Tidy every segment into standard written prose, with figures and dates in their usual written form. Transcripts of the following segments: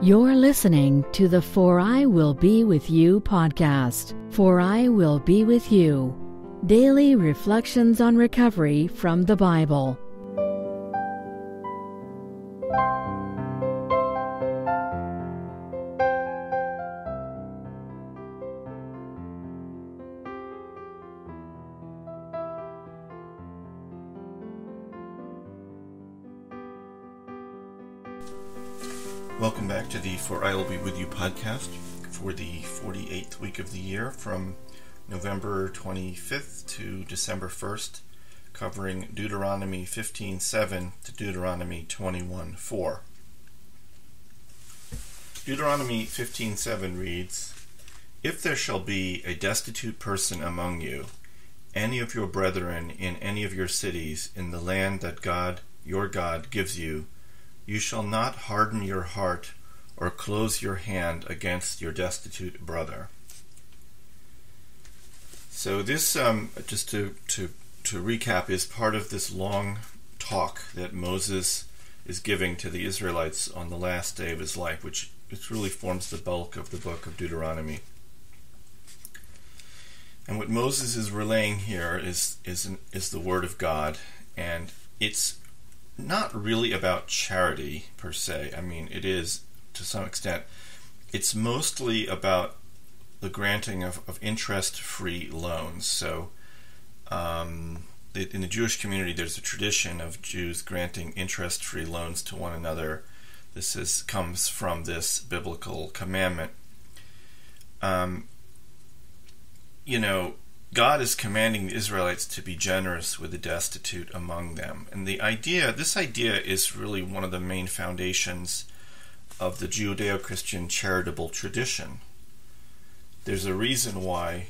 You're listening to the For I Will Be With You podcast. For I Will Be With You. Daily reflections on recovery from the Bible. Welcome back to the For I Will Be With You podcast for the 48th week of the year from November 25th to December 1st, covering Deuteronomy 15:7 to Deuteronomy 21:4. Deuteronomy 15:7 reads, "If there shall be a destitute person among you, any of your brethren in any of your cities in the land that God, your God, gives you, you shall not harden your heart or close your hand against your destitute brother." So this, just to recap, is part of this long talk that Moses is giving to the Israelites on the last day of his life, which really forms the bulk of the book of Deuteronomy. And what Moses is relaying here is the Word of God, and it's not really about charity per se. I mean, it is to some extent. It's mostly about the granting of interest-free loans. So in the Jewish community, there's a tradition of Jews granting interest-free loans to one another. This comes from this biblical commandment. God is commanding the Israelites to be generous with the destitute among them. And this idea is really one of the main foundations of the Judeo-Christian charitable tradition. There's a reason why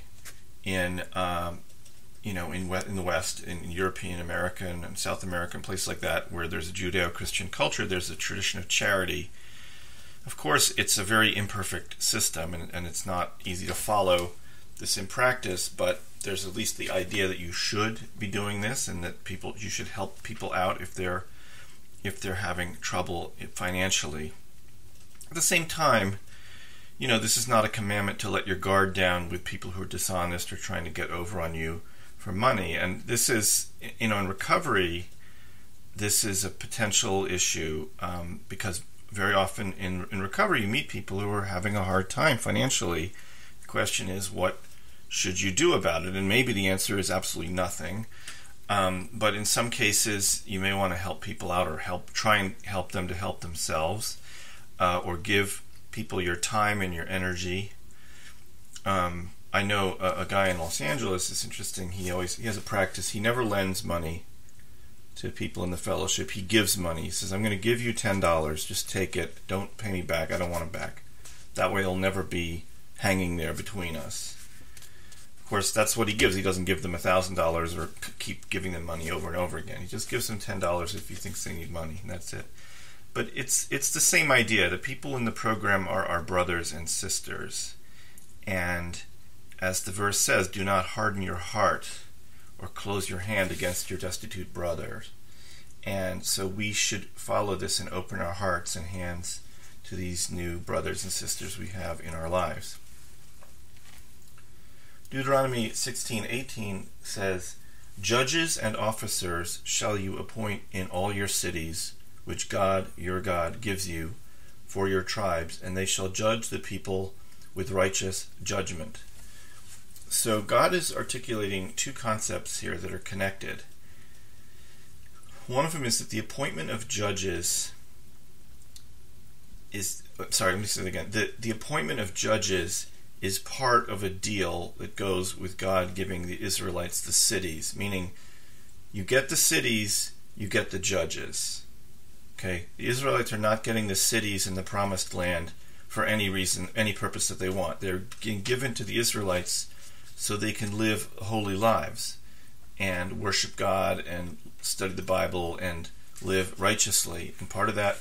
in the West, in European America and South America and places like that, where there's a Judeo-Christian culture, there's a tradition of charity. Of course, it's a very imperfect system, and it's not easy to follow this in practice, but there's at least the idea that you should be doing this, and that you should help people out if they're having trouble financially. At the same time, this is not a commandment to let your guard down with people who are dishonest or trying to get over on you for money. And this is, in recovery, this is a potential issue because very often in recovery you meet people who are having a hard time financially. The question is, what should you do about it? And maybe the answer is absolutely nothing. But in some cases, you may want to help people out, or try and help them to help themselves, or give people your time and your energy. I know a guy in Los Angeles. It's interesting. He has a practice. He never lends money to people in the fellowship. He gives money. He says, "I'm going to give you $10. Just take it. Don't pay me back. I don't want it back." That way, it'll never be hanging there between us. Of course, that's what he gives. He doesn't give them $1,000 or keep giving them money over and over again. He just gives them $10 if he thinks they need money, and that's it. But it's the same idea. The people in the program are our brothers and sisters. And as the verse says, do not harden your heart or close your hand against your destitute brother. And so we should follow this and open our hearts and hands to these new brothers and sisters we have in our lives. Deuteronomy 16:18 says, "Judges and officers shall you appoint in all your cities, which God, your God, gives you for your tribes, and they shall judge the people with righteous judgment." So God is articulating two concepts here that are connected. One of them is that the appointment of judges is, the appointment of judges is part of a deal that goes with God giving the Israelites the cities, meaning you get the cities, you get the judges. Okay, the Israelites are not getting the cities in the promised land for any reason, any purpose that they want. They're being given to the Israelites so they can live holy lives and worship God and study the Bible and live righteously. And part of that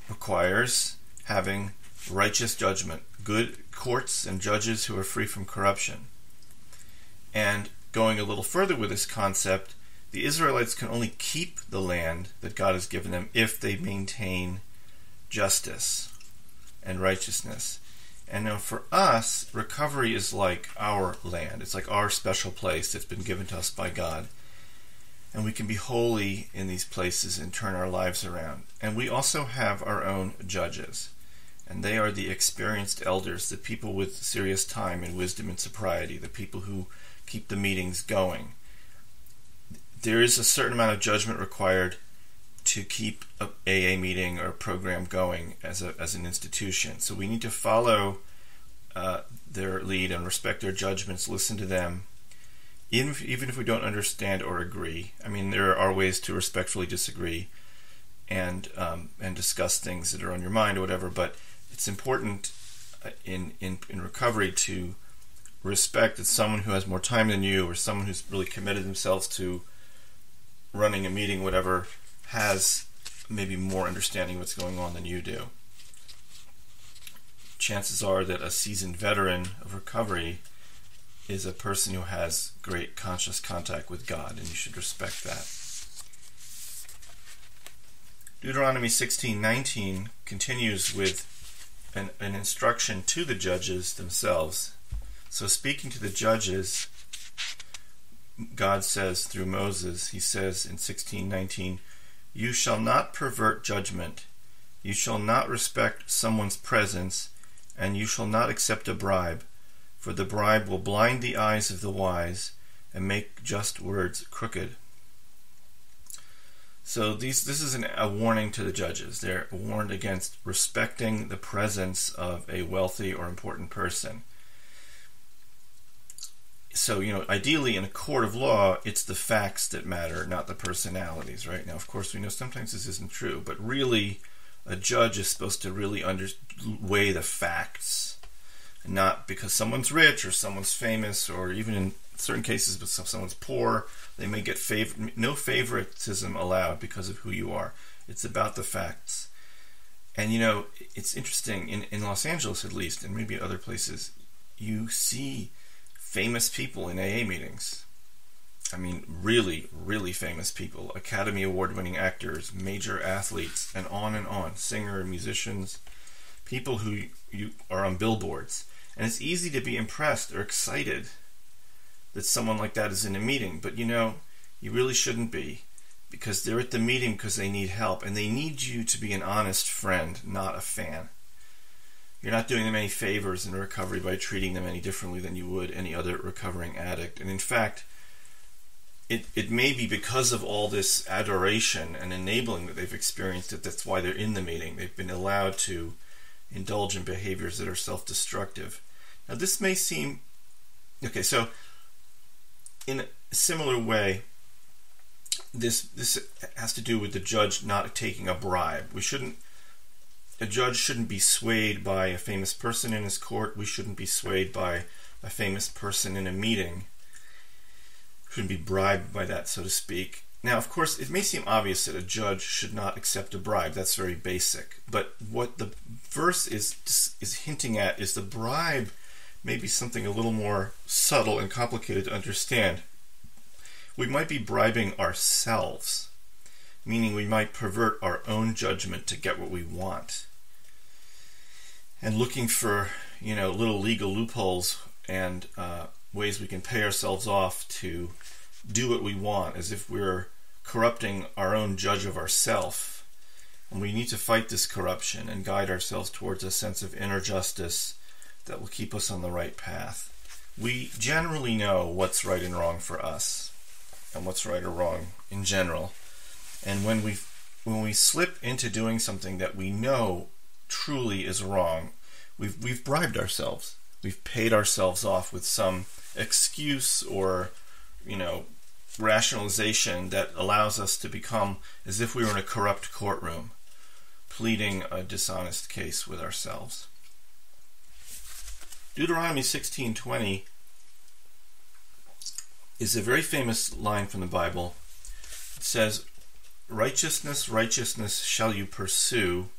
requires having righteous judgment, good courts and judges who are free from corruption. And going a little further with this concept, the Israelites can only keep the land that God has given them if they maintain justice. and righteousness. And now for us, recovery is like our land. It's like our special place that's been given to us by God. And we can be holy in these places and turn our lives around. And we also have our own judges. And they are the experienced elders, the people with serious time and wisdom and sobriety, the people who keep the meetings going. There is a certain amount of judgment required to keep a AA meeting or a program going as an institution. So we need to follow their lead and respect their judgments, listen to them, even if we don't understand or agree. I mean, there are ways to respectfully disagree and discuss things that are on your mind or whatever, but it's important in recovery to respect that someone who has more time than you, or someone who's really committed themselves to running a meeting, whatever, has maybe more understanding of what's going on than you do. Chances are that a seasoned veteran of recovery is a person who has great conscious contact with God, and you should respect that. Deuteronomy 16:19 continues with an instruction to the judges themselves. So speaking to the judges, God says through Moses, he says in 16:19, "You shall not pervert judgment, you shall not respect someone's presence, and you shall not accept a bribe, for the bribe will blind the eyes of the wise and make just words crooked." So this is a warning to the judges. They're warned against respecting the presence of a wealthy or important person. So, ideally in a court of law, it's the facts that matter, not the personalities, right? Now, of course, we know sometimes this isn't true, but really, a judge is supposed to really weigh the facts, not because someone's rich or someone's famous, or even in certain cases, but someone's poor, they may get no favoritism allowed because of who you are. It's about the facts. And, it's interesting, in Los Angeles at least, and maybe other places, you see famous people in AA meetings. I mean, really, really famous people. Academy Award-winning actors, major athletes, and on, singers, musicians, people who you are on billboards. And it's easy to be impressed or excited that someone like that is in a meeting. But, you really shouldn't be, because they're at the meeting because they need help, and they need you to be an honest friend, not a fan. You're not doing them any favors in recovery by treating them any differently than you would any other recovering addict. And in fact, it may be because of all this adoration and enabling that they've experienced it, that's why they're in the meeting. They've been allowed to indulge in behaviors that are self-destructive. Now this may seem... Okay, so in a similar way, this has to do with the judge not taking a bribe. A judge shouldn't be swayed by a famous person in his court. We shouldn't be swayed by a famous person in a meeting. Shouldn't be bribed by that, so to speak. Now, of course, it may seem obvious that a judge should not accept a bribe. That's very basic. But what the verse is hinting at is the bribe may be something a little more subtle and complicated to understand. We might be bribing ourselves, meaning we might pervert our own judgment to get what we want. And looking for, little legal loopholes and ways we can pay ourselves off to do what we want, as if we're corrupting our own judge of ourself. And we need to fight this corruption and guide ourselves towards a sense of inner justice that will keep us on the right path. We generally know what's right and wrong for us, and what's right or wrong in general. And when we slip into doing something that we know truly is wrong, we've bribed ourselves. We've paid ourselves off with some excuse or, rationalization that allows us to become as if we were in a corrupt courtroom, pleading a dishonest case with ourselves. Deuteronomy 16:20 is a very famous line from the Bible. It says, "Righteousness, righteousness shall you pursue,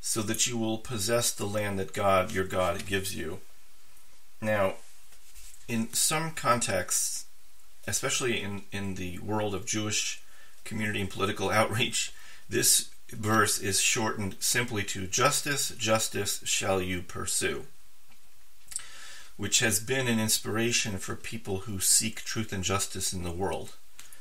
so that you will possess the land that God, your God, gives you." Now, in some contexts, especially in the world of Jewish community and political outreach, this verse is shortened simply to justice, justice shall you pursue, which has been an inspiration for people who seek truth and justice in the world,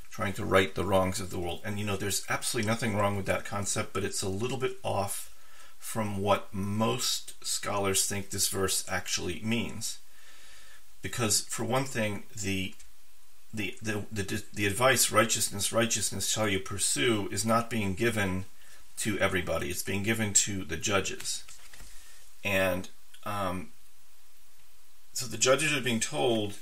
trying to right the wrongs of the world. And there's absolutely nothing wrong with that concept, but it's a little bit off from what most scholars think this verse actually means. Because for one thing, the advice, righteousness, righteousness shall you pursue, is not being given to everybody. It's being given to the judges. And so the judges are being told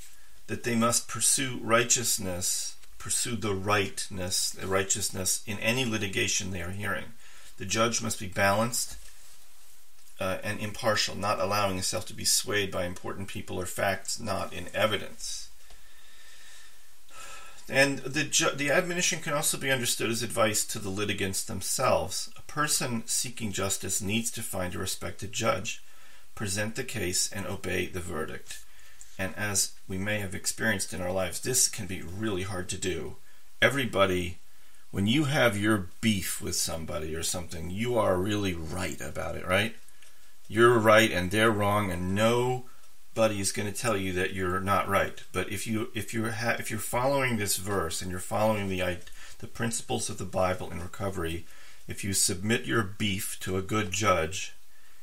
that they must pursue righteousness, pursue the righteousness in any litigation they are hearing. The judge must be balanced and impartial, not allowing himself to be swayed by important people or facts not in evidence. And the admonition can also be understood as advice to the litigants themselves. A person seeking justice needs to find a respected judge, present the case, and obey the verdict. And as we may have experienced in our lives, this can be really hard to do. Everybody, when you have your beef with somebody or something, you are really right about it, right? You're right and they're wrong, and nobody is going to tell you that you're not right. But if you're following this verse and you're following the principles of the Bible in recovery, if you submit your beef to a good judge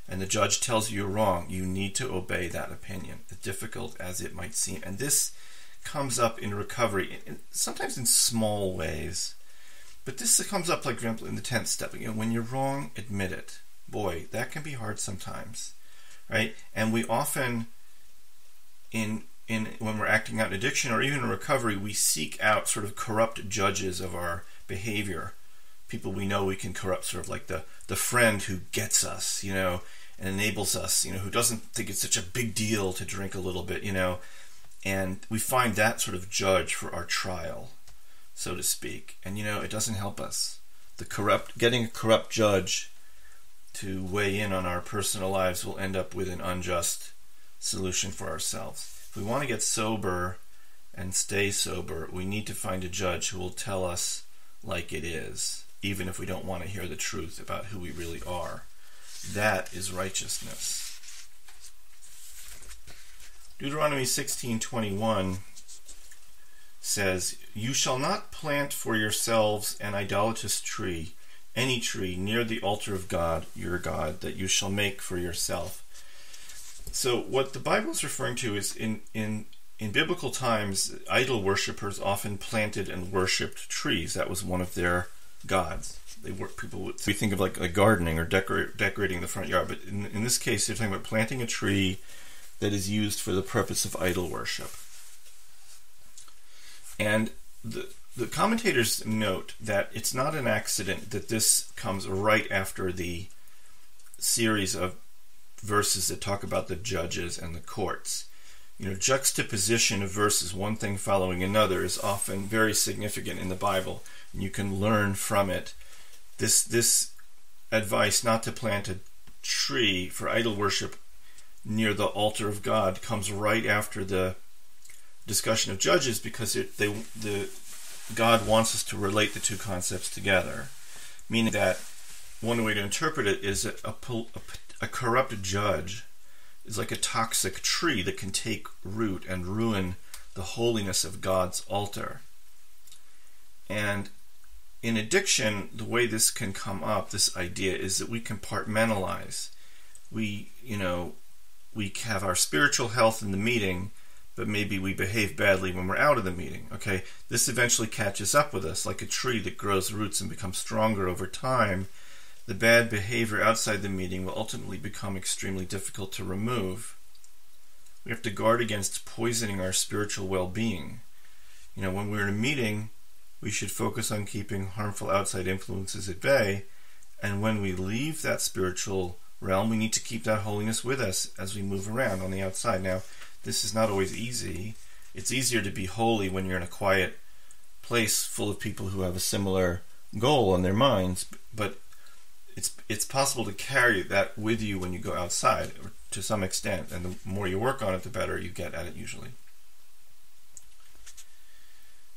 and the judge tells you you're wrong, you need to obey that opinion, as difficult as it might seem. And this comes up in recovery, sometimes in small ways. But this comes up, like, for example, in the 10th step. When you're wrong, admit it. Boy, that can be hard sometimes, right? And we often, when we're acting out in addiction or even in recovery, we seek out sort of corrupt judges of our behavior. People we know we can corrupt, sort of like the friend who gets us, and enables us, who doesn't think it's such a big deal to drink a little bit, and we find that sort of judge for our trial, so to speak. And it doesn't help us. Getting a corrupt judge to weigh in on our personal lives will end up with an unjust solution for ourselves. If we want to get sober and stay sober, we need to find a judge who will tell us like it is, even if we don't want to hear the truth about who we really are. That is righteousness. Deuteronomy 16:21 says, "You shall not plant for yourselves an idolatrous tree, any tree near the altar of God, your God, that you shall make for yourself." So what the Bible is referring to is in biblical times, idol worshippers often planted and worshipped trees. That was one of their gods. We think of like gardening or decorating the front yard, but in this case, they're talking about planting a tree that is used for the purpose of idol worship. And the commentators note that it's not an accident that this comes right after the series of verses that talk about the judges and the courts. Juxtaposition of verses, one thing following another, is often very significant in the Bible, and you can learn from it. This advice not to plant a tree for idol worship near the altar of God comes right after the discussion of judges, because God wants us to relate the two concepts together, meaning that one way to interpret it is a corrupt judge is like a toxic tree that can take root and ruin the holiness of God's altar. And in addiction, the way this can come up, this idea, is that we compartmentalize. We have our spiritual health in the meeting, but maybe we behave badly when we're out of the meeting. Okay, this eventually catches up with us like a tree that grows roots and becomes stronger over time. The bad behavior outside the meeting will ultimately become extremely difficult to remove. We have to guard against poisoning our spiritual well-being. When we're in a meeting, we should focus on keeping harmful outside influences at bay, and when we leave that spiritual realm, we need to keep that holiness with us as we move around on the outside. Now, this is not always easy. It's easier to be holy when you're in a quiet place full of people who have a similar goal in their minds, but it's possible to carry that with you when you go outside, or to some extent, and the more you work on it, the better you get at it usually.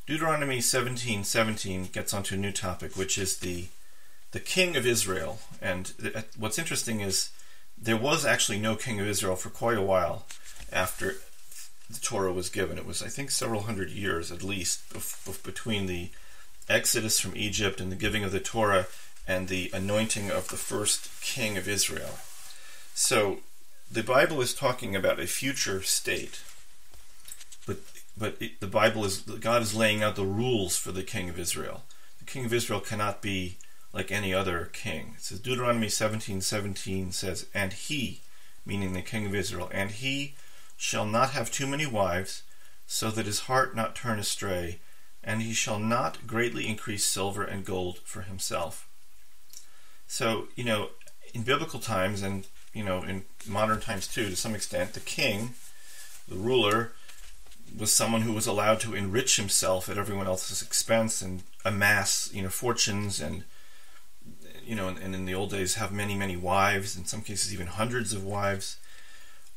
Deuteronomy 17:17 gets onto a new topic, which is the the king of Israel. And what's interesting is there was actually no king of Israel for quite a while after the Torah was given. It was, I think, several hundred years at least between the Exodus from Egypt and the giving of the Torah and the anointing of the first king of Israel. So the Bible is talking about a future state, but the Bible is, God is laying out the rules for the king of Israel. The king of Israel cannot be like any other king. It says, Deuteronomy 17:17 says, and he, meaning the king of Israel, and he shall not have too many wives, so that his heart not turn astray, and he shall not greatly increase silver and gold for himself. So, in biblical times, and in modern times too, to some extent, the king, the ruler, was someone who was allowed to enrich himself at everyone else's expense and amass, fortunes, and and in the old days have many, many wives, in some cases even hundreds of wives.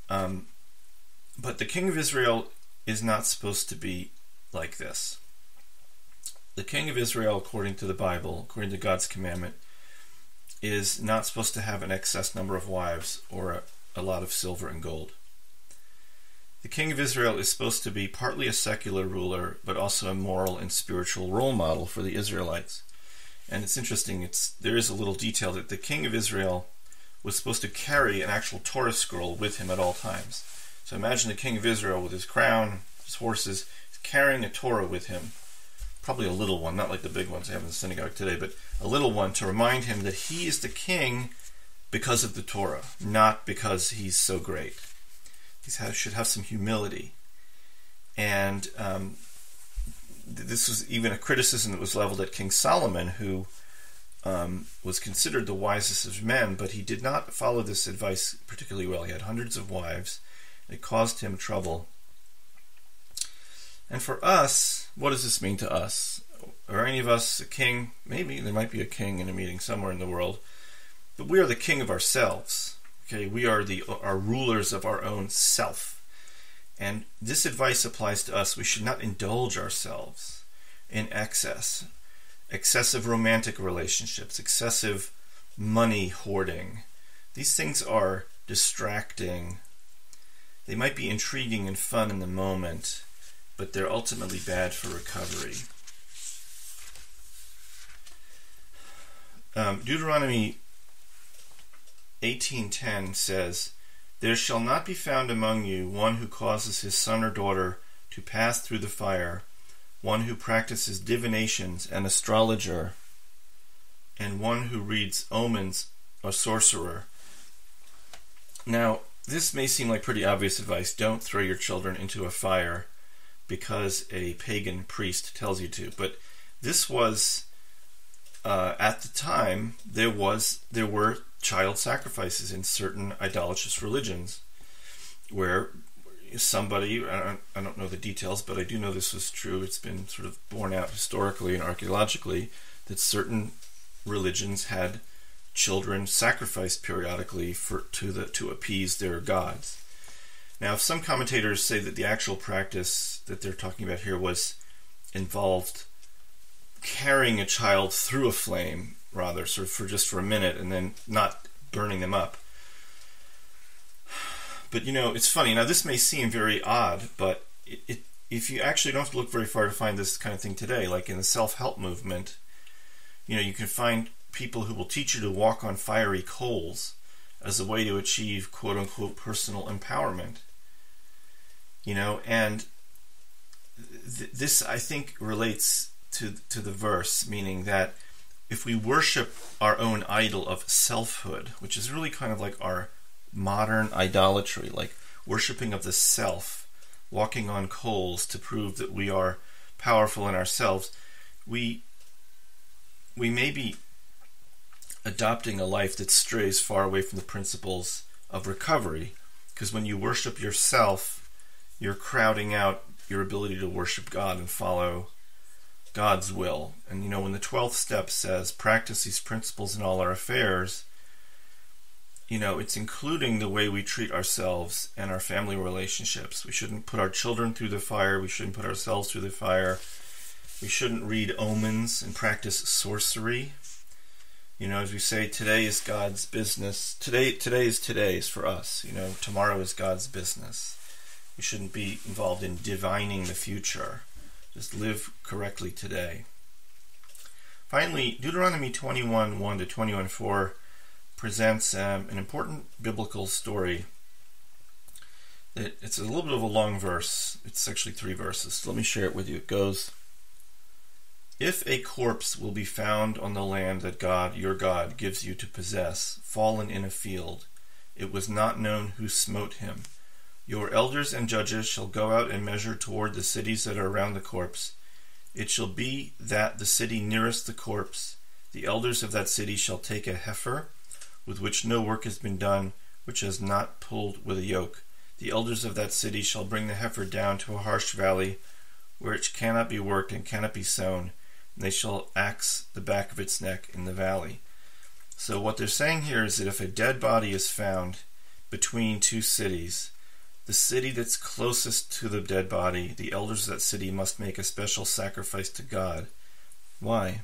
But the king of Israel is not supposed to be like this. The king of Israel, according to the Bible, according to God's commandment, is not supposed to have an excess number of wives or a lot of silver and gold. The king of Israel is supposed to be partly a secular ruler, but also a moral and spiritual role model for the Israelites. And it's interesting, there is a little detail that the king of Israel was supposed to carry an actual Torah scroll with him at all times. So imagine the king of Israel with his crown, his horses, carrying a Torah with him. Probably a little one, not like the big ones they have in the synagogue today, but a little one to remind him that he is the king because of the Torah, not because he's so great. He should have some humility. And this was even a criticism that was leveled at King Solomon, who was considered the wisest of men, but he did not follow this advice particularly well. He had hundreds of wives. It caused him trouble. And for us, what does this mean to us? Are any of us a king? Maybe there might be a king in a meeting somewhere in the world, but we are the king of ourselves. Okay, we are our rulers of our own self. And this advice applies to us. We should not indulge ourselves in excessive romantic relationships, excessive money hoarding. These things are distracting. They might be intriguing and fun in the moment, but they're ultimately bad for recovery. Deuteronomy 18:10 says, there shall not be found among you one who causes his son or daughter to pass through the fire, one who practices divinations, an astrologer, and one who reads omens, a sorcerer. Now, this may seem like pretty obvious advice. Don't throw your children into a fire because a pagan priest tells you to. But this was, at the time, there were child sacrifices in certain idolatrous religions where somebody, I don't know the details, but I do know this was true. It's been sort of borne out historically and archaeologically that certain religions had children sacrificed periodically to appease their gods. Now, some commentators say that the actual practice that they're talking about here involved carrying a child through a flame, rather, sort of for a minute, and then not burning them up. But it's funny. Now, this may seem very odd, but if you actually don't have to look very far to find this kind of thing today, like in the self-help movement, you can find people who will teach you to walk on fiery coals as a way to achieve quote-unquote personal empowerment. And this, I think, relates to the verse, meaning that if we worship our own idol of selfhood, which is really kind of like our modern idolatry, like worshiping of the self, walking on coals to prove that we are powerful in ourselves, we may be adopting a life that strays far away from the principles of recovery, because when you worship yourself, you're crowding out your ability to worship God and follow God's will. And when the 12th step says, practice these principles in all our affairs, it's including the way we treat ourselves and our family relationships. We shouldn't put our children through the fire. We shouldn't put ourselves through the fire. We shouldn't read omens and practice sorcery. As we say, today is God's business. Today is today's for us. Tomorrow is God's business. We shouldn't be involved in divining the future. Just live correctly today. Finally, Deuteronomy 21:1 to 21:4 presents an important biblical story. It's a little bit of a long verse. It's actually 3 verses. So let me share it with you. It goes, "If a corpse will be found on the land that God, your God, gives you to possess, fallen in a field, it was not known who smote him. Your elders and judges shall go out and measure toward the cities that are around the corpse. It shall be that the city nearest the corpse, the elders of that city shall take a heifer, with which no work has been done, which has not pulled with a yoke. The elders of that city shall bring the heifer down to a harsh valley, where it cannot be worked and cannot be sown, and they shall axe the back of its neck in the valley." So what they're saying here is that if a dead body is found between 2 cities, the city that's closest to the dead body, the elders of that city must make a special sacrifice to God. Why?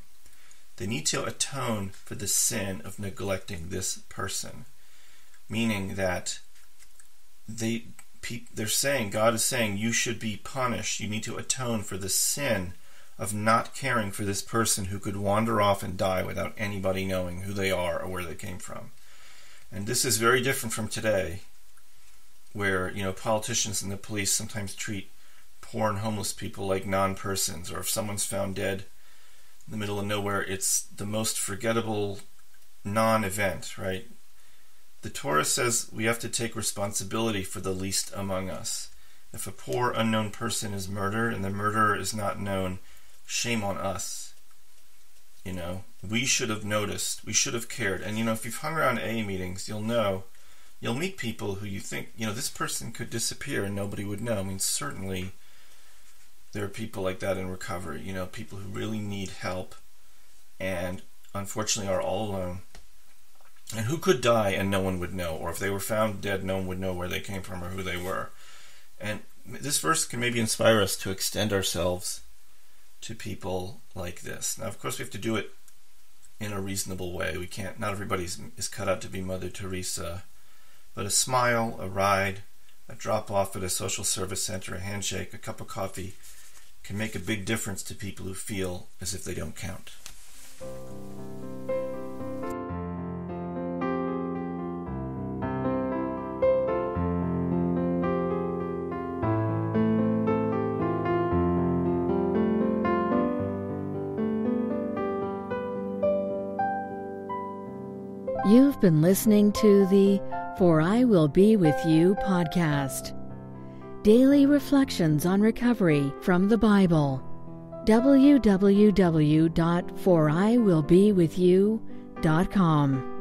They need to atone for the sin of neglecting this person. Meaning that they're saying, God is saying, you should be punished. You need to atone for the sin of not caring for this person who could wander off and die without anybody knowing who they are or where they came from. And this is very different from today, where politicians and the police sometimes treat poor and homeless people like non-persons, or if someone's found dead in the middle of nowhere, it's the most forgettable non-event, right? The Torah says we have to take responsibility for the least among us. If a poor unknown person is murdered and the murderer is not known, shame on us. We should have noticed, we should have cared. And if you've hung around AA meetings, you'll meet people who you think, this person could disappear and nobody would know. I mean, certainly there are people like that in recovery, people who really need help and unfortunately are all alone, and who could die and no one would know, or if they were found dead, no one would know where they came from or who they were. And this verse can maybe inspire us to extend ourselves to people like this. Now, of course, we have to do it in a reasonable way. We can't, not everybody is cut out to be Mother Teresa, but a smile, a ride, a drop-off at a social service center, a handshake, a cup of coffee can make a big difference to people who feel as if they don't count. You've been listening to the For I Will Be With You podcast. Daily reflections on recovery from the Bible. www.foriwillbewithyou.com